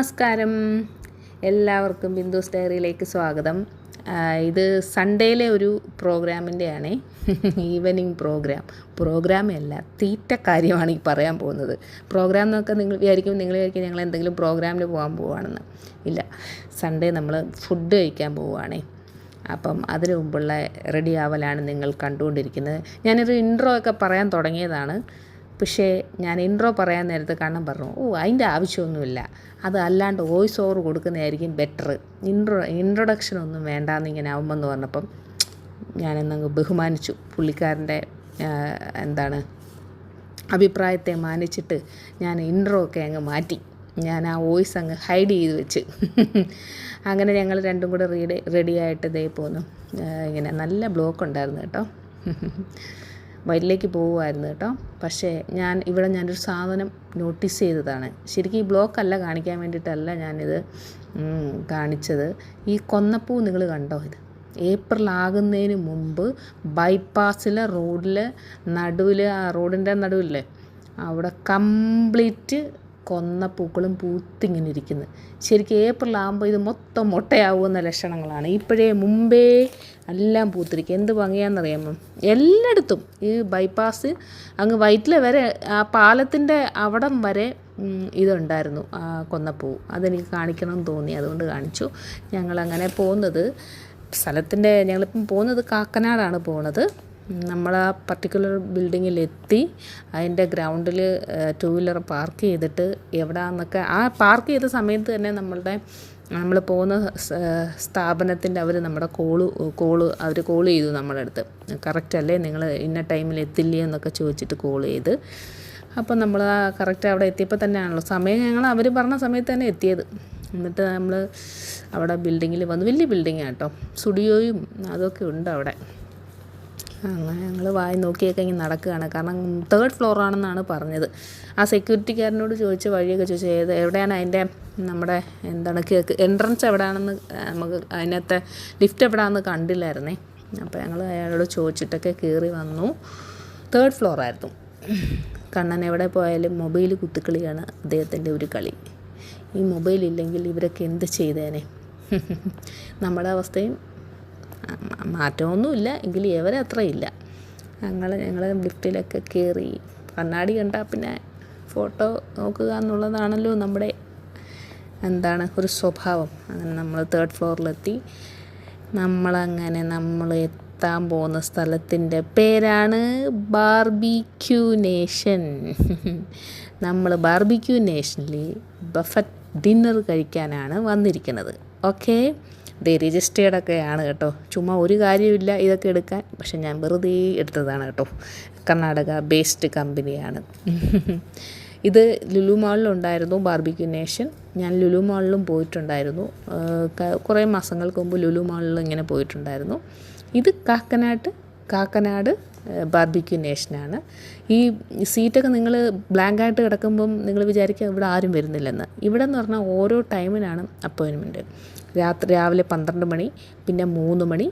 നമസ്കാരം, എല്ലാവർക്കും ബിന്ദുസ് ഡയറിയിലേക്ക് സ്വാഗതം. ഇത് സൺഡേയിലെ ഒരു പ്രോഗ്രാമിൻ്റെയാണ്. ഈവനിങ് പ്രോഗ്രാമേ അല്ല, തീറ്റ കാര്യമാണ് ഈ പറയാൻ പോകുന്നത്. പ്രോഗ്രാം എന്നൊക്കെ നിങ്ങൾ വിചാരിക്കും ഞങ്ങൾ എന്തെങ്കിലും പ്രോഗ്രാമിന് പോകാൻ പോവുകയാണെന്ന്. ഇല്ല, സൺഡേ നമ്മൾ ഫുഡ് കഴിക്കാൻ പോവുകയാണേ. അപ്പം അതിനു മുമ്പുള്ള റെഡി ആവലാണ് നിങ്ങൾ കണ്ടുകൊണ്ടിരിക്കുന്നത്. ഞാനൊരു ഇൻട്രോ ഒക്കെ പറയാൻ തുടങ്ങിയതാണ്. പക്ഷേ ഞാൻ ഇൻട്രോ പറയാൻ നേരത്തെ കണ്ണം പറഞ്ഞു, അതിൻ്റെ ആവശ്യമൊന്നുമില്ല, അത് അല്ലാണ്ട് വോയിസ് ഓവർ കൊടുക്കുന്നതായിരിക്കും ബെറ്റർ, ഇൻട്രൊഡക്ഷൻ ഒന്നും വേണ്ടാന്നിങ്ങനെ ആവുമെന്ന് പറഞ്ഞപ്പം ഞാനെന്നങ്ങ് ബഹുമാനിച്ചു. പുള്ളിക്കാരൻ്റെ അഭിപ്രായത്തെ മാനിച്ചിട്ട് ഞാൻ ഇൻട്രോ ഒക്കെ അങ്ങ് മാറ്റി. ഞാൻ ആ വോയിസ് അങ്ങ് ഹൈഡ് ചെയ്ത് വെച്ച്. അങ്ങനെ ഞങ്ങൾ രണ്ടും കൂടെ റെഡിയായിട്ട് ഇതേ പോന്നു. ഇങ്ങനെ നല്ല ബ്ലോക്ക് ഉണ്ടായിരുന്നു കേട്ടോ. വയലിലേക്ക് പോകുമായിരുന്നു കേട്ടോ. പക്ഷേ ഞാനൊരു സാധനം നോട്ടീസ് ചെയ്തതാണ്. ശരിക്കും ഈ ബ്ലോക്കല്ല കാണിക്കാൻ വേണ്ടിയിട്ടല്ല ഞാനിത് കാണിച്ചത്. ഈ കൊന്നപ്പൂ നിങ്ങൾ കണ്ടോ? ഇത് ഏപ്രിൽ ആകുന്നതിന് മുമ്പ് ബൈപ്പാസിലെ റോഡിൻ്റെ നടുവില്ലേ, അവിടെ കംപ്ലീറ്റ് കൊന്നപ്പൂക്കളും പൂത്തിങ്ങനെ ഇരിക്കുന്നത്. ശരിക്കും ഏപ്രിൽ ആകുമ്പോൾ ഇത് മൊത്തം മുട്ടയാവുന്ന ലക്ഷണങ്ങളാണ്. ഇപ്പോഴേ മുമ്പേ എല്ലാം പൂത്തിരിക്കും. എന്ത് ഭംഗിയാണെന്നറിയാമോ? എല്ലായിടത്തും ഈ ബൈപ്പാസ് അങ്ങ് വൈറ്റില വരെ, ആ പാലത്തിൻ്റെ അവിടം വരെ ഇതുണ്ടായിരുന്നു, ആ കൊന്നപ്പൂ. അതെനിക്ക് കാണിക്കണമെന്ന് തോന്നി, അതുകൊണ്ട് കാണിച്ചു. ഞങ്ങളിപ്പം പോകുന്നത് കാക്കനാടാണ് പോകുന്നത്. നമ്മൾ ആ പർട്ടിക്കുലർ ബിൽഡിങ്ങിലെത്തി അതിൻ്റെ ഗ്രൗണ്ടിൽ 2 വീലർ പാർക്ക് ചെയ്തിട്ട് എവിടെയാണെന്നൊക്കെ ആ പാർക്ക് ചെയ്ത സമയത്ത് തന്നെ നമ്മൾ പോകുന്ന സ്ഥാപനത്തിൻ്റെ അവർ നമ്മുടെ അവർ കോൾ ചെയ്തു നമ്മുടെ അടുത്ത്. കറക്റ്റ് അല്ലേ, നിങ്ങൾ ഇന്ന ടൈമിൽ എത്തില്ലേ എന്നൊക്കെ ചോദിച്ചിട്ട് കോൾ ചെയ്ത്. അപ്പം നമ്മൾ ആ കറക്റ്റ് അവിടെ എത്തിയപ്പോൾ തന്നെയാണല്ലോ സമയം, അവർ പറഞ്ഞ സമയത്ത് തന്നെ എത്തിയത്. എന്നിട്ട് നമ്മൾ അവിടെ ബിൽഡിങ്ങിൽ വന്നു. വലിയ ബിൽഡിങ്ങാണ് കേട്ടോ, സ്റ്റുഡിയോയും അതൊക്കെ ഉണ്ട് അവിടെ. അങ്ങനെ ഞങ്ങൾ വായി നോക്കിയൊക്കെ ഇങ്ങനെ നടക്കുകയാണ്. കാരണം 3rd ഫ്ലോറാണെന്നാണ് പറഞ്ഞത്. ആ സെക്യൂരിറ്റിക്കാരനോട് ചോദിച്ച വഴിയൊക്കെ ചോദിച്ചു, എവിടെയാണ് അതിൻ്റെ നമ്മുടെ എൻട്രൻസ് എവിടെയാണെന്ന്, നമുക്ക് അതിനകത്തെ ലിഫ്റ്റ് എവിടെയാണെന്ന് കണ്ടില്ലായിരുന്നേ. അപ്പോൾ ഞങ്ങൾ അയാളോട് ചോദിച്ചിട്ടൊക്കെ കയറി വന്നു. 3rd ഫ്ലോറായിരുന്നു. കണ്ണൻ എവിടെ പോയാലും മൊബൈൽ കുത്തിക്കളിയാണ് അദ്ദേഹത്തിൻ്റെ ഒരു കളി. ഈ മൊബൈലില്ലെങ്കിൽ ഇവരൊക്കെ എന്ത് ചെയ്തേനെ? നമ്മുടെ അവസ്ഥയും മാറ്റമൊന്നുമില്ല, എങ്കിലും ഇവരെ അത്രയില്ല. ഞങ്ങൾ ലിഫ്റ്റിലൊക്കെ കയറി. കണ്ണാടി കണ്ടാൽ പിന്നെ ഫോട്ടോ നോക്കുക എന്നുള്ളതാണല്ലോ നമ്മുടെ ഒരു സ്വഭാവം. അങ്ങനെ നമ്മൾ 3rd ഫ്ലോറിലെത്തി. നമ്മൾ എത്താൻ പോകുന്ന സ്ഥലത്തിൻ്റെ പേരാണ് ബാർബിക്യൂ നേഷൻ. നമ്മൾ ബാർബിക്യൂ നേഷനിൽ ബഫറ്റ് ഡിന്നർ കഴിക്കാനാണ് വന്നിരിക്കുന്നത്. ഓക്കെ, രജിസ്റ്റേർഡൊക്കെയാണ് കേട്ടോ. ചുമ്മാ ഒരു കാര്യമില്ല ഇതൊക്കെ എടുക്കാൻ, പക്ഷെ ഞാൻ വെറുതെ എടുത്തതാണ് കേട്ടോ. കർണാടക ബേസ്ഡ് കമ്പനിയാണ്. ഇത് ലുലു മാളിലുണ്ടായിരുന്നു ബാർബിക്യൂ നേഷൻ. ഞാൻ ലുലു മാളിലും പോയിട്ടുണ്ടായിരുന്നു. കുറേ മാസങ്ങൾക്ക് മുമ്പ് ലുലു മാളിൽ ഇങ്ങനെ പോയിട്ടുണ്ടായിരുന്നു. ഇത് കാക്കനാട് ബാർബിക്യൂ നേഷനാണ്. ഈ സീറ്റൊക്കെ നിങ്ങൾ ബ്ലാങ്കായിട്ട് കിടക്കുമ്പം നിങ്ങൾ വിചാരിക്കുക ഇവിടെ ആരും വരുന്നില്ലെന്ന്. ഇവിടെ എന്ന് പറഞ്ഞാൽ ഓരോ ടൈമിനാണ് അപ്പോയിൻമെൻറ്റ്. രാവിലെ 12 മണി, പിന്നെ 3 മണി,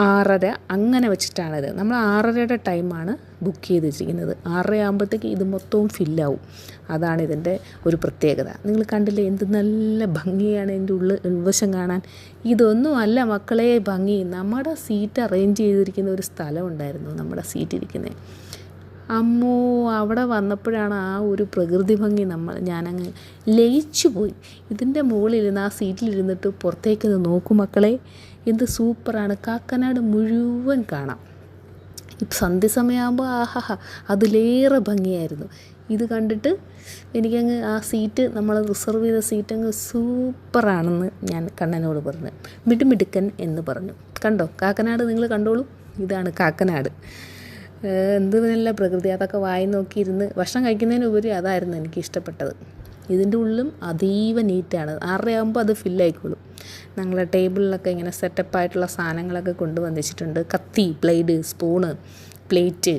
6:30 അങ്ങനെ വെച്ചിട്ടാണിത്. നമ്മൾ 6:30യുടെ ടൈമാണ് ബുക്ക് ചെയ്ത് വെച്ചിരിക്കുന്നത്. 6:30 ആകുമ്പോഴത്തേക്ക് ഇത് മൊത്തവും ഫില്ലാവും. അതാണ് ഇതിൻ്റെ ഒരു പ്രത്യേകത. നിങ്ങൾ കണ്ടില്ലേ എന്ത് നല്ല ഭംഗിയാണ് ഇതിൻ്റെ ഉൾവശം കാണാൻ. ഇതൊന്നും അല്ല മക്കളെ ഭംഗി, നമ്മുടെ സീറ്റ് അറേഞ്ച് ചെയ്തിരിക്കുന്ന ഒരു സ്ഥലം ഉണ്ടായിരുന്നു, നമ്മുടെ സീറ്റ് ഇരിക്കുന്നത്. അമ്മോ, അവിടെ വന്നപ്പോഴാണ് ആ ഒരു പ്രകൃതി ഭംഗി ഞാനങ്ങ് ലയിച്ചു പോയി. ഇതിൻ്റെ മുകളിലിരുന്ന് ആ സീറ്റിലിരുന്നിട്ട് പുറത്തേക്ക് നോക്കും മക്കളെ, എന്ത് സൂപ്പറാണ്. കാക്കനാട് മുഴുവൻ കാണാം. സന്ധ്യ സമയമാകുമ്പോൾ അതിലേറെ ഭംഗിയായിരുന്നു. ഇത് കണ്ടിട്ട് എനിക്കങ്ങ് ആ സീറ്റ്, നമ്മൾ റിസർവ് ചെയ്ത സീറ്റങ്ങ് സൂപ്പറാണെന്ന് ഞാൻ കണ്ണനോട് പറഞ്ഞു. മിടുമിടുക്കൻ എന്ന് പറഞ്ഞു. കണ്ടോ കാക്കനാട്, നിങ്ങൾ കണ്ടോളൂ. ഇതാണ് കാക്കനാട്. എന്ത് നല്ല പ്രകൃതി. അതൊക്കെ വായി നോക്കിയിരുന്ന് ഭക്ഷണം കഴിക്കുന്നതിനുപരി അതായിരുന്നു എനിക്ക് ഇഷ്ടപ്പെട്ടത്. ഇതിൻ്റെ ഉള്ളിലും അതീവ നീറ്റാണ്. 6:30 ആകുമ്പോൾ അത് ഫില്ലായിക്കോളും. ഞങ്ങളുടെ ടേബിളിലൊക്കെ ഇങ്ങനെ സെറ്റപ്പായിട്ടുള്ള സാധനങ്ങളൊക്കെ കൊണ്ടുവന്നിട്ടുണ്ട്. കത്തി, ബ്ലേഡ്, സ്പൂണ്, പ്ലേറ്റ്,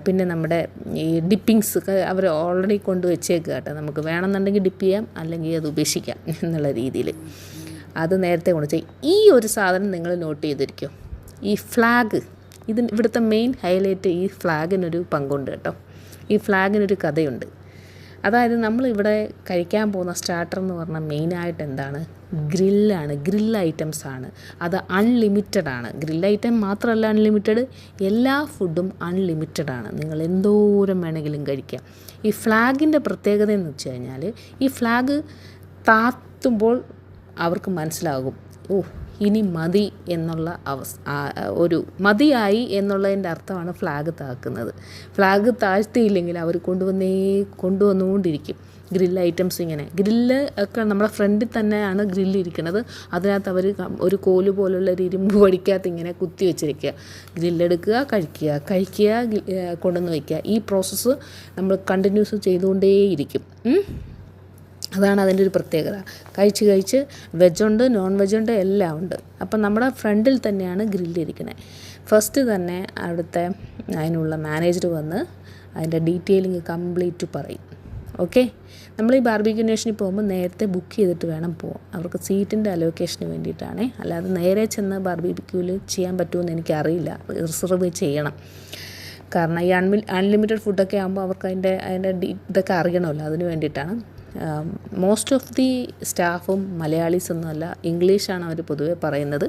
പിന്നെ നമ്മുടെ ഈ ഡിപ്പിങ്സ് ഒക്കെ അവർ ഓൾറെഡി കൊണ്ടുവച്ചേക്കുക കേട്ടോ. നമുക്ക് വേണമെന്നുണ്ടെങ്കിൽ ഡിപ്പ് ചെയ്യാം, അല്ലെങ്കിൽ അത് ഉപേക്ഷിക്കാം എന്നുള്ള രീതിയിൽ. അത് നേരത്തെ കൊണ്ടുവച്ചാൽ ഈ ഒരു സാധനം നിങ്ങൾ നോട്ട് ചെയ്തിരിക്കും, ഈ ഫ്ലാഗ്. ഇവിടുത്തെ മെയിൻ ഹൈലൈറ്റ് ഈ ഫ്ലാഗിനൊരു പങ്കുണ്ട് കേട്ടോ. ഈ ഫ്ലാഗിനൊരു കഥയുണ്ട്. അതായത് നമ്മളിവിടെ കഴിക്കാൻ പോകുന്ന സ്റ്റാർട്ടർ എന്ന് പറഞ്ഞാൽ മെയിനായിട്ട് എന്താണ്, ഗ്രില്ലാണ്, ഗ്രിൽ ഐറ്റംസാണ്. അത് അൺലിമിറ്റഡ് ആണ്. ഗ്രിൽ ഐറ്റം മാത്രമല്ല അൺലിമിറ്റഡ്, എല്ലാ ഫുഡും അൺലിമിറ്റഡ് ആണ്. നിങ്ങൾ എന്തോരം വേണമെങ്കിലും കഴിക്കാം. ഈ ഫ്ലാഗിൻ്റെ പ്രത്യേകത എന്ന് വെച്ച് കഴിഞ്ഞാൽ, ഈ ഫ്ലാഗ് താത്തുമ്പോൾ അവർക്ക് മനസ്സിലാകും, ഓ ഇനി മതി എന്നുള്ള ഒരു മതിയായി എന്നുള്ളതിൻ്റെ അർത്ഥമാണ് ഫ്ലാഗ് താക്കുന്നത്. ഫ്ലാഗ് താഴ്ത്തിയില്ലെങ്കിൽ അവർ കൊണ്ടുവന്നുകൊണ്ടിരിക്കും ഗ്രിൽ ഐറ്റംസ്. ഇങ്ങനെ ഗ്രില്ല് ഒക്കെ നമ്മുടെ ഫ്രണ്ടിൽ തന്നെയാണ് ഗ്രില്ല് ഇരിക്കുന്നത്. അതിനകത്ത് അവർ ഒരു കോല് പോലുള്ള ഒരു ഇരുമ്പ് വടിക്കകത്ത് ഇങ്ങനെ കുത്തി വെച്ചിരിക്കുക. ഗ്രില്ലെടുക്കുക, കഴിക്കുക, കൊണ്ടുവന്ന് വയ്ക്കുക. ഈ പ്രോസസ്സ് നമ്മൾ കണ്ടിന്യൂസ് ചെയ്തുകൊണ്ടേയിരിക്കും. അതാണ് അതിൻ്റെ ഒരു പ്രത്യേകത. കഴിച്ച് വെജുണ്ട്, നോൺ വെജുണ്ട്, എല്ലാം ഉണ്ട്. അപ്പം നമ്മുടെ ഫ്രണ്ടിൽ തന്നെയാണ് ഗ്രില്ലിരിക്കുന്നത്. ഫസ്റ്റ് തന്നെ അവിടുത്തെ അതിനുള്ള മാനേജർ വന്ന് അതിൻ്റെ ഡീറ്റെയിലിങ് കംപ്ലീറ്റ് പറയും. ഓക്കെ, നമ്മൾ ഈ ബാർബിക്യൂ നേഷനിൽ പോകുമ്പോൾ നേരത്തെ ബുക്ക് ചെയ്തിട്ട് വേണം പോകാൻ. അവർക്ക് സീറ്റിൻ്റെ അലോക്കേഷന് വേണ്ടിയിട്ടാണ്. അല്ലാതെ നേരെ ചെന്ന് ബാർബിക്യൂവിൽ ചെയ്യാൻ പറ്റുമെന്ന് എനിക്കറിയില്ല. റിസർവ് ചെയ്യണം. കാരണം ഈ അൺലിമിറ്റഡ് ഫുഡൊക്കെ ആകുമ്പോൾ അവർക്ക് അതിൻ്റെ ഇതൊക്കെ അറിയണമല്ലോ, അതിന് വേണ്ടിയിട്ടാണ്. മോസ്റ്റ് ഓഫ് ദി സ്റ്റാഫും മലയാളീസൊന്നുമല്ല, ഇംഗ്ലീഷാണ് അവർ പൊതുവേ പറയുന്നത്,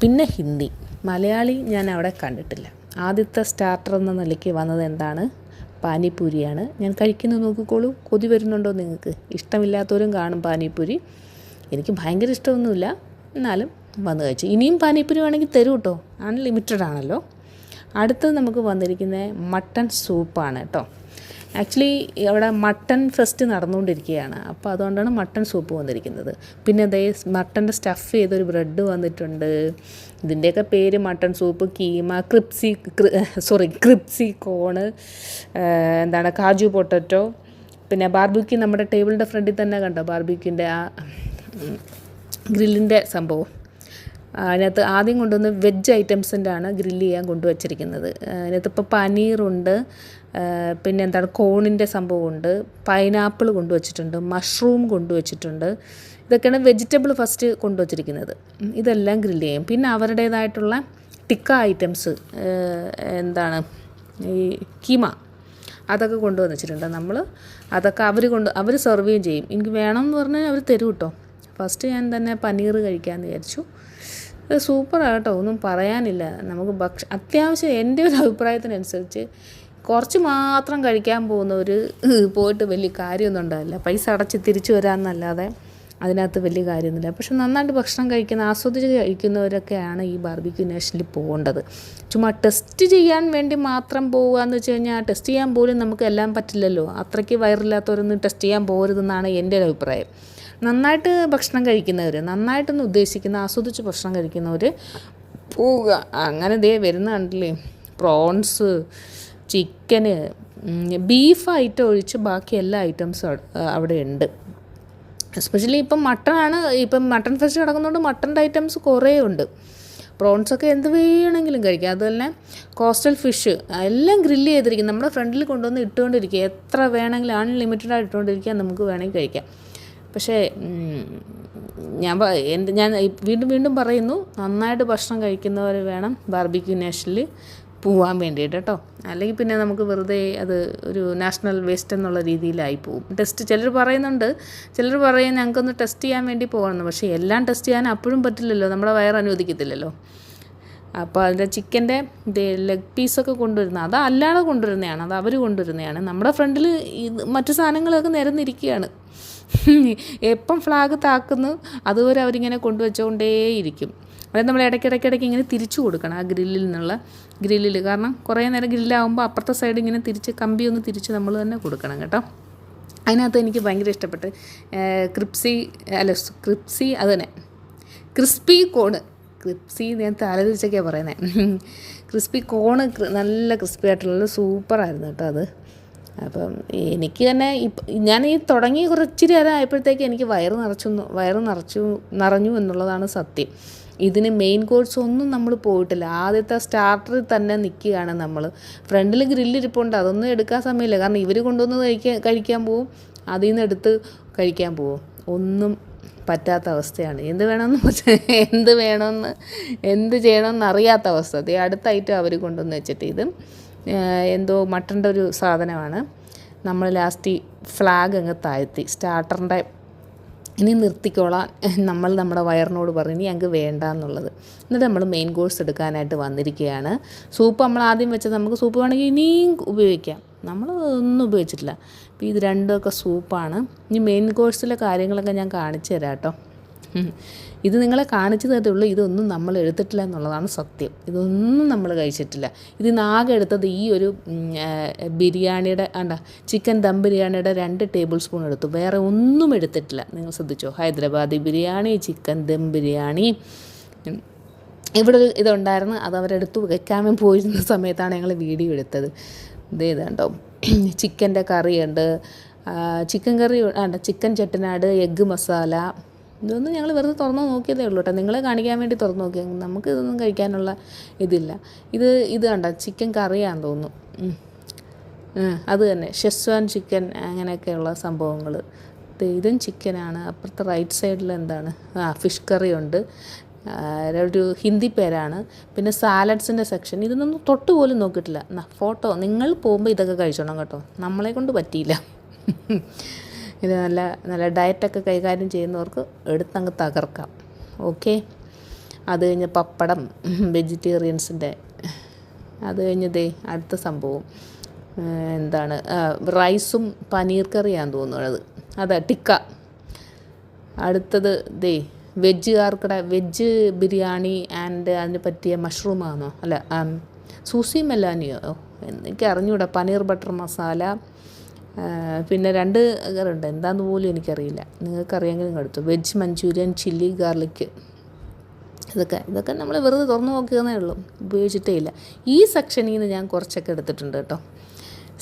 പിന്നെ ഹിന്ദി. മലയാളി ഞാൻ അവിടെ കണ്ടിട്ടില്ല. ആദ്യത്തെ സ്റ്റാർട്ടർ എന്ന നിലയ്ക്ക് വന്നത് എന്താണ്, പാനിപ്പൂരിയാണ്. ഞാൻ കഴിക്കുന്നത് നോക്കിക്കോളൂ. കൊതി വരുന്നുണ്ടോ നിങ്ങൾക്ക്? ഇഷ്ടമില്ലാത്തവരും കാണും പാനിപ്പൂരി. എനിക്ക് ഭയങ്കര ഇഷ്ടമൊന്നുമില്ല, എന്നാലും വന്ന് കഴിച്ചു. ഇനിയും പാനിപ്പൂരി വേണമെങ്കിൽ തരൂ കേട്ടോ, അൺലിമിറ്റഡ് ആണല്ലോ. അടുത്തത് നമുക്ക് വന്നിരിക്കുന്നത് മട്ടൺ സൂപ്പാണ് കേട്ടോ. ആക്ച്വലി അവിടെ മട്ടൺ ഫെസ്റ്റ് നടന്നുകൊണ്ടിരിക്കുകയാണ്. അപ്പോൾ അതുകൊണ്ടാണ് മട്ടൺ സൂപ്പ് വന്നിരിക്കുന്നത്. പിന്നെ അതേ മട്ടൻ്റെ സ്റ്റഫ് ചെയ്തൊരു ബ്രെഡ് വന്നിട്ടുണ്ട്. ഇതിൻ്റെയൊക്കെ പേര് mutton soup, keema, crispy cone, എന്താണ് കാജു പൊട്ടറ്റോ. പിന്നെ ബാർബിക്യൂ നമ്മുടെ ടേബിളിൻ്റെ ഫ്രണ്ടിൽ തന്നെ കണ്ടോ ബാർബിക്യൂൻ്റെ ആ ഗ്രില്ലിൻ്റെ സംഭവം. അതിനകത്ത് ആദ്യം കൊണ്ടുവന്ന് വെജ് ഐറ്റംസിൻ്റെ ആണ് ഗ്രില്ല് ചെയ്യാൻ കൊണ്ടുവച്ചിരിക്കുന്നത്. അതിനകത്ത് ഇപ്പോൾ പനീറുണ്ട്, പിന്നെ എന്താണ് കോണിൻ്റെ സംഭവമുണ്ട്, പൈനാപ്പിൾ കൊണ്ടുവച്ചിട്ടുണ്ട്, മഷ്റൂം കൊണ്ടുവച്ചിട്ടുണ്ട്. ഇതൊക്കെയാണ് വെജിറ്റബിൾ ഫസ്റ്റ് കൊണ്ടുവച്ചിരിക്കുന്നത്. ഇതെല്ലാം ഗ്രില്ല് ചെയ്യും. പിന്നെ അവരുടേതായിട്ടുള്ള ടിക്ക ഐറ്റംസ്, എന്താണ് ഈ കീമ, അതൊക്കെ കൊണ്ടുവന്നിട്ടുണ്ട്. അതൊക്കെ അവർ സെർവ് ചെയ്യും. എനിക്ക് വേണമെന്ന് പറഞ്ഞാൽ അവർ തരും കേട്ടോ. ഫസ്റ്റ് ഞാൻ തന്നെ പനീർ കഴിക്കാമെന്ന് വിചാരിച്ചു. ഇത് സൂപ്പറാണ് കേട്ടോ, ഒന്നും പറയാനില്ല. നമുക്ക് അത്യാവശ്യം എൻ്റെ ഒരു അഭിപ്രായത്തിനനുസരിച്ച് കുറച്ച് മാത്രം കഴിക്കാൻ പോകുന്നവർ പോയിട്ട് വലിയ കാര്യമൊന്നും ഉണ്ടാവില്ല. പൈസ അടച്ച് തിരിച്ചു വരാമെന്നല്ലാതെ അതിനകത്ത് വലിയ കാര്യമൊന്നുമില്ല. പക്ഷെ നന്നായിട്ട് ഭക്ഷണം ആസ്വദിച്ച് കഴിക്കുന്നവരൊക്കെയാണ് ഈ ബാർബിക്യൂ നേഷനിൽ പോകേണ്ടത്. ചുമ്മാ ടെസ്റ്റ് ചെയ്യാൻ വേണ്ടി മാത്രം പോകുകയെന്ന് വെച്ച് കഴിഞ്ഞാൽ ടെസ്റ്റ് ചെയ്യാൻ പോലും നമുക്ക് എല്ലാം പറ്റില്ലല്ലോ. അത്രയ്ക്ക് വയറില്ലാത്തവരൊന്നും ടെസ്റ്റ് ചെയ്യാൻ പോകരുതെന്നാണ് എൻ്റെ ഒരു അഭിപ്രായം. നന്നായിട്ട് ഭക്ഷണം കഴിക്കുന്നവർ, നന്നായിട്ടൊന്ന് ആസ്വദിച്ച് ഭക്ഷണം കഴിക്കുന്നവർ പോവുക. അങ്ങനെ വരുന്ന കണ്ടില്ലേ, പ്രോൺസ്, ചിക്കന്, ബീഫ് ഐറ്റം ഒഴിച്ച് ബാക്കി എല്ലാ ഐറ്റംസും അവിടെ ഉണ്ട്. എസ്പെഷ്യലി ഇപ്പം മട്ടനാണ്. ഇപ്പം മട്ടൺ ഫെസ്റ്റ് കിടക്കുന്നതുകൊണ്ട് മട്ടൻ്റെ ഐറ്റംസ് കുറേ ഉണ്ട്. പ്രോൺസൊക്കെ എന്ത് വേണമെങ്കിലും കഴിക്കാം. അതുപോലെ കോസ്റ്റൽ ഫിഷ് എല്ലാം ഗ്രില്ല് ചെയ്തിരിക്കും. നമ്മുടെ ഫ്രണ്ടിൽ കൊണ്ടുവന്ന് ഇട്ടുകൊണ്ടിരിക്കുക. എത്ര വേണമെങ്കിലും അൺലിമിറ്റഡായിട്ട് ഇട്ടുകൊണ്ടിരിക്കുക, നമുക്ക് വേണമെങ്കിൽ കഴിക്കാം. പക്ഷേ ഞാൻ വീണ്ടും പറയുന്നു, നന്നായിട്ട് ഭക്ഷണം കഴിക്കുന്നവർ വേണം ബാർബിക്യൂ നേഷനിൽ പോവാൻ വേണ്ടിയിട്ട് കേട്ടോ. അല്ലെങ്കിൽ പിന്നെ നമുക്ക് വെറുതെ അത് ഒരു നാഷണൽ വേസ്റ്റ് എന്നുള്ള രീതിയിലായി പോകും. ചിലർ പറയും ഞങ്ങൾക്കൊന്ന് ടെസ്റ്റ് ചെയ്യാൻ വേണ്ടി പോകണമെന്ന്. പക്ഷേ എല്ലാം ടെസ്റ്റ് ചെയ്യാൻ അപ്പോഴും പറ്റില്ലല്ലോ, നമ്മുടെ വയറ് അനുവദിക്കത്തില്ലല്ലോ. അപ്പോൾ അതിൻ്റെ ചിക്കൻ്റെ ലെഗ് പീസൊക്കെ കൊണ്ടുവരുന്നത് അതല്ലാതെ കൊണ്ടുവരുന്നതാണ്, അത് അവർ കൊണ്ടുവരുന്നതാണ്. നമ്മുടെ ഫ്രണ്ടിൽ മറ്റു സാധനങ്ങളൊക്കെ നിരന്നിരിക്കുകയാണ്. എപ്പം ഫ്ലാഗ് താക്കുന്നു അതുവരെ അവരിങ്ങനെ കൊണ്ടുവച്ചുകൊണ്ടേയിരിക്കും. അതായത് നമ്മൾ ഇടയ്ക്കിടയ്ക്ക് ഇങ്ങനെ തിരിച്ചു കൊടുക്കണം ആ ഗ്രില്ലിൽ. കാരണം കുറേ നേരം ഗ്രില്ലാകുമ്പോൾ അപ്പുറത്തെ സൈഡ് ഇങ്ങനെ കമ്പി ഒന്ന് തിരിച്ച് നമ്മൾ തന്നെ കൊടുക്കണം കേട്ടോ. അതിനകത്ത് എനിക്ക് ഭയങ്കര ഇഷ്ടപ്പെട്ട് ക്രിസ്പി കോണ്, ഞാൻ തലതിരിച്ചൊക്കെയാണ് പറയുന്നത്. ക്രിസ്പി കോണ് നല്ല ക്രിസ്പി ആയിട്ടുള്ളത് സൂപ്പറായിരുന്നു കേട്ടോ അത്. അപ്പം എനിക്ക് തന്നെ ഞാൻ തുടങ്ങി കുറച്ചിരി നേരം ആയപ്പോഴത്തേക്ക് എനിക്ക് നിറഞ്ഞു എന്നുള്ളതാണ് സത്യം. ഇതിന് മെയിൻ കോഴ്സ് ഒന്നും നമ്മൾ പോയിട്ടില്ല. ആദ്യത്തെ സ്റ്റാർട്ടറിൽ തന്നെ നിൽക്കുകയാണ് നമ്മൾ. ഫ്രണ്ടിൽ ഗ്രില്ലിരിപ്പുണ്ട്, അതൊന്നും എടുക്കാൻ സമയമില്ല. കാരണം ഇവർ കൊണ്ടുവന്ന് കഴിക്കാൻ പോവും, അതിൽ നിന്ന് എടുത്ത് കഴിക്കാൻ പോവും. ഒന്നും പറ്റാത്ത അവസ്ഥയാണ്. എന്ത് ചെയ്യണമെന്ന് അറിയാത്ത അവസ്ഥ. അടുത്ത ഐറ്റം അവർ കൊണ്ടുവന്ന് വെച്ചിട്ട് ഇത് എന്തോ മട്ടൻ്റെ ഒരു സാധനമാണ്. നമ്മൾ ലാസ്റ്റ് ഫ്ലാഗ് അങ്ങ് താഴ്ത്തി സ്റ്റാർട്ടറിൻ്റെ ഇനി നിർത്തിക്കോളാൻ നമ്മൾ നമ്മുടെ വയറിനോട് പറഞ്ഞു ഇനി ഞങ്ങൾക്ക് വേണ്ട എന്നുള്ളത്. എന്നിട്ട് നമ്മൾ മെയിൻ കോഴ്സ് എടുക്കാനായിട്ട് വന്നിരിക്കുകയാണ്. സൂപ്പ് നമ്മൾ ആദ്യം വെച്ചത് നമുക്ക് സൂപ്പ് വേണമെങ്കിൽ ഇനിയും ഉപയോഗിക്കാം, നമ്മൾ ഒന്നും ഉപയോഗിച്ചിട്ടില്ല. അപ്പോൾ ഇത് രണ്ടുമൊക്കെ സൂപ്പാണ്. ഇനി മെയിൻ കോഴ്സിലെ കാര്യങ്ങളൊക്കെ ഞാൻ കാണിച്ചു തരാം കേട്ടോ. ഇത് നിങ്ങളെ കാണിച്ചു തരത്തേ ഉള്ളൂ, ഇതൊന്നും നമ്മൾ എടുത്തിട്ടില്ല എന്നുള്ളതാണ് സത്യം. ഇതൊന്നും നമ്മൾ കഴിച്ചിട്ടില്ല. ഇതിനാകെ എടുത്തത് ഈ ഒരു ബിരിയാണിയുടെ ചിക്കൻ ദം ബിരിയാണിയുടെ 2 ടേബിൾ സ്പൂൺ എടുത്തു, വേറെ ഒന്നും എടുത്തിട്ടില്ല. നിങ്ങൾ ശ്രദ്ധിച്ചോ, ഹൈദരാബാദി ബിരിയാണി, ചിക്കൻ ദം ബിരിയാണി. ഇവിടെ ഇതുണ്ടായിരുന്നു, അത് അവരെടുത്ത് വെക്കാൻ പോയിരുന്ന സമയത്താണ് ഞങ്ങൾ വീഡിയോ എടുത്തത്. ഇതേതാണ്ടോ ചിക്കൻ്റെ കറിയുണ്ട്, ചിക്കൻ കറി, ചിക്കൻ ചട്ടനാട്, എഗ്ഗ് മസാല. ഇതൊന്നും ഞങ്ങൾ വെറുതെ തുറന്ന് നോക്കിയതേ ഉള്ളൂ കേട്ടോ, നിങ്ങളെ കാണിക്കാൻ വേണ്ടി തുറന്ന് നോക്കിയാൽ. നമുക്ക് ഇതൊന്നും കഴിക്കാനുള്ള ഇതില്ല. ഇത് കണ്ട ചിക്കൻ കറിയാന്ന് തോന്നുന്നു, അത് തന്നെ ഷെസ്വാൻ ചിക്കൻ, അങ്ങനെയൊക്കെയുള്ള സംഭവങ്ങൾ. ഇതും ചിക്കനാണ്. അപ്പുറത്തെ റൈറ്റ് സൈഡിൽ എന്താണ്, ഫിഷ് കറിയുണ്ട്, ഒരു ഹിന്ദി പേരാണ്. പിന്നെ സാലഡ്സിൻ്റെ സെക്ഷൻ, ഇതൊന്നും തൊട്ട് പോലും നോക്കിയിട്ടില്ല. ഫോട്ടോ നിങ്ങൾ പോകുമ്പോൾ ഇതൊക്കെ കഴിച്ചോണം കേട്ടോ, നമ്മളെ കൊണ്ട് പറ്റിയില്ല. ഇത് നല്ല ഡയറ്റൊക്കെ കൈകാര്യം ചെയ്യുന്നവർക്ക് എടുത്തങ്ങ് തകർക്കാം. ഓക്കെ, അത് കഴിഞ്ഞ് പപ്പടം വെജിറ്റേറിയൻസിൻ്റെ. അത് കഴിഞ്ഞ് അടുത്ത സംഭവം എന്താണ്, റൈസും പനീർ കറിയാന്ന് തോന്നുന്നത്, അതാ ടിക്ക. അടുത്തത് വെജ് ബിരിയാണി ആൻഡ് അതിന് പറ്റിയ മഷ്റൂമാണോ, അല്ല സൂസി മെലാനിയോ, എനിക്ക് അറിഞ്ഞൂടാ. പനീർ ബട്ടർ മസാല, പിന്നെ 2 കറിയുണ്ട്, എന്താണെന്ന് പോലും എനിക്കറിയില്ല. നിങ്ങൾക്കറിയാമെങ്കിലും എടുത്തു. Veg manchurian, chilli garlic. ഇതൊക്കെ നമ്മൾ വെറുതെ തുറന്നു നോക്കിയതേ ഉള്ളൂ, ഉപയോഗിച്ചിട്ടേ ഇല്ല. ഈ സെക്ഷനിൽ നിന്ന് ഞാൻ കുറച്ചൊക്കെ എടുത്തിട്ടുണ്ട് കേട്ടോ.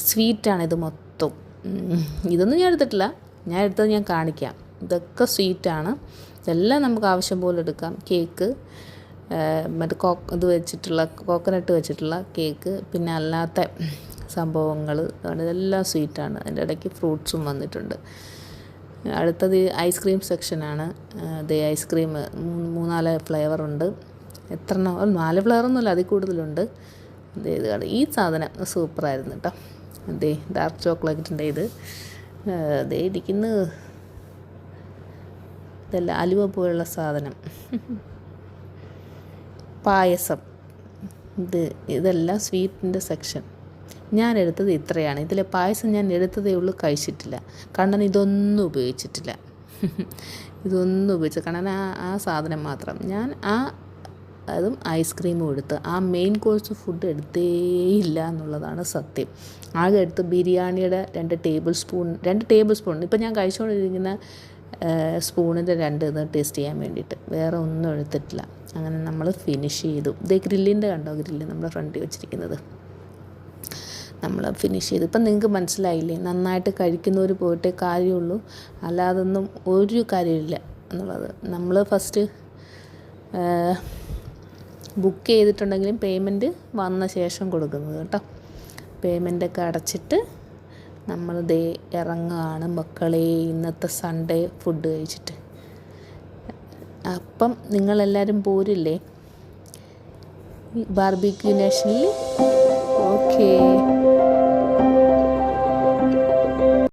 സ്വീറ്റാണ് ഇത് മൊത്തം. ഇതൊന്നും ഞാൻ എടുത്തിട്ടില്ല, ഞാൻ എടുത്തത് ഞാൻ കാണിക്കാം. ഇതൊക്കെ സ്വീറ്റാണ്. ഇതെല്ലാം നമുക്ക് ആവശ്യം പോലെ എടുക്കാം. കേക്ക്, മറ്റേ ഇത് വെച്ചിട്ടുള്ള കോക്കനട്ട് വെച്ചിട്ടുള്ള കേക്ക്, പിന്നെ അല്ലാത്ത സംഭവങ്ങൾ, ഇതെല്ലാം സ്വീറ്റാണ്. അതിൻ്റെ ഇടയ്ക്ക് ഫ്രൂട്ട്സും വന്നിട്ടുണ്ട്. അടുത്തത് ഐസ്ക്രീം സെക്ഷനാണ്. ഐസ്ക്രീം 3-4 ഫ്ലേവറുണ്ട്. 4 ഫ്ലേവറൊന്നുമില്ല, അതിൽ കൂടുതലുണ്ട്. ഈ സാധനം സൂപ്പറായിരുന്നു കേട്ടോ. ഡാർക്ക് ചോക്ലേറ്റിൻ്റെ ഇരിക്കുന്നു. ഇതല്ല അലുവ പോലുള്ള സാധനം, പായസം. ഇതെല്ലാം സ്വീറ്റിൻ്റെ സെക്ഷൻ. ഞാൻ എടുത്തത് ഇത്രയാണ്. ഇതിലെ പായസം ഞാൻ എടുത്തതേ ഉള്ളൂ, കഴിച്ചിട്ടില്ല. കണ്ണൻ ഇതൊന്നും ഉപയോഗിച്ചിട്ടില്ല. കണ്ണൻ ആ സാധനം മാത്രം. ഞാൻ അതും ഐസ്ക്രീമും എടുത്ത് ആ മെയിൻ കോഴ്സ് ഫുഡ് എടുത്തേയില്ല എന്നുള്ളതാണ് സത്യം. ആകെ എടുത്ത് ബിരിയാണിയുടെ 2 ടേബിൾ സ്പൂൺ ഇപ്പം ഞാൻ കഴിച്ചുകൊണ്ടിരിക്കുന്ന സ്പൂണിൻ്റെ 2 ഇത് ടേസ്റ്റ് ചെയ്യാൻ വേണ്ടിയിട്ട്, വേറെ ഒന്നും എടുത്തിട്ടില്ല. അങ്ങനെ നമ്മൾ ഫിനിഷ് ചെയ്തു. ഗ്രില്ലിൻ്റെ കണ്ടോ, ഗ്രില്ല് നമ്മുടെ ഫ്രണ്ടിൽ വെച്ചിരിക്കുന്നത് നമ്മൾ ഫിനിഷ് ചെയ്തു. ഇപ്പം നിങ്ങൾക്ക് മനസ്സിലായില്ലേ, നന്നായിട്ട് കഴിക്കുന്നവർ പോയിട്ടേ കാര്യമുള്ളൂ, അല്ലാതൊന്നും ഒരു കാര്യമില്ല എന്നുള്ളത്. നമ്മൾ ഫസ്റ്റ് ബുക്ക് ചെയ്തിട്ടുണ്ടെങ്കിലും പേയ്മെൻറ്റ് വന്ന ശേഷം കൊടുക്കുന്നത് കേട്ടോ. പേയ്മെൻറ്റൊക്കെ അടച്ചിട്ട് നമ്മൾ ഇറങ്ങുകയാണ് മക്കളെ, ഇന്നത്തെ സൺഡേ ഫുഡ് കഴിച്ചിട്ട്. അപ്പം നിങ്ങളെല്ലാവരും പോരില്ലേ ബാർബിക്യൂ നേഷനിൽ? ഓക്കേ.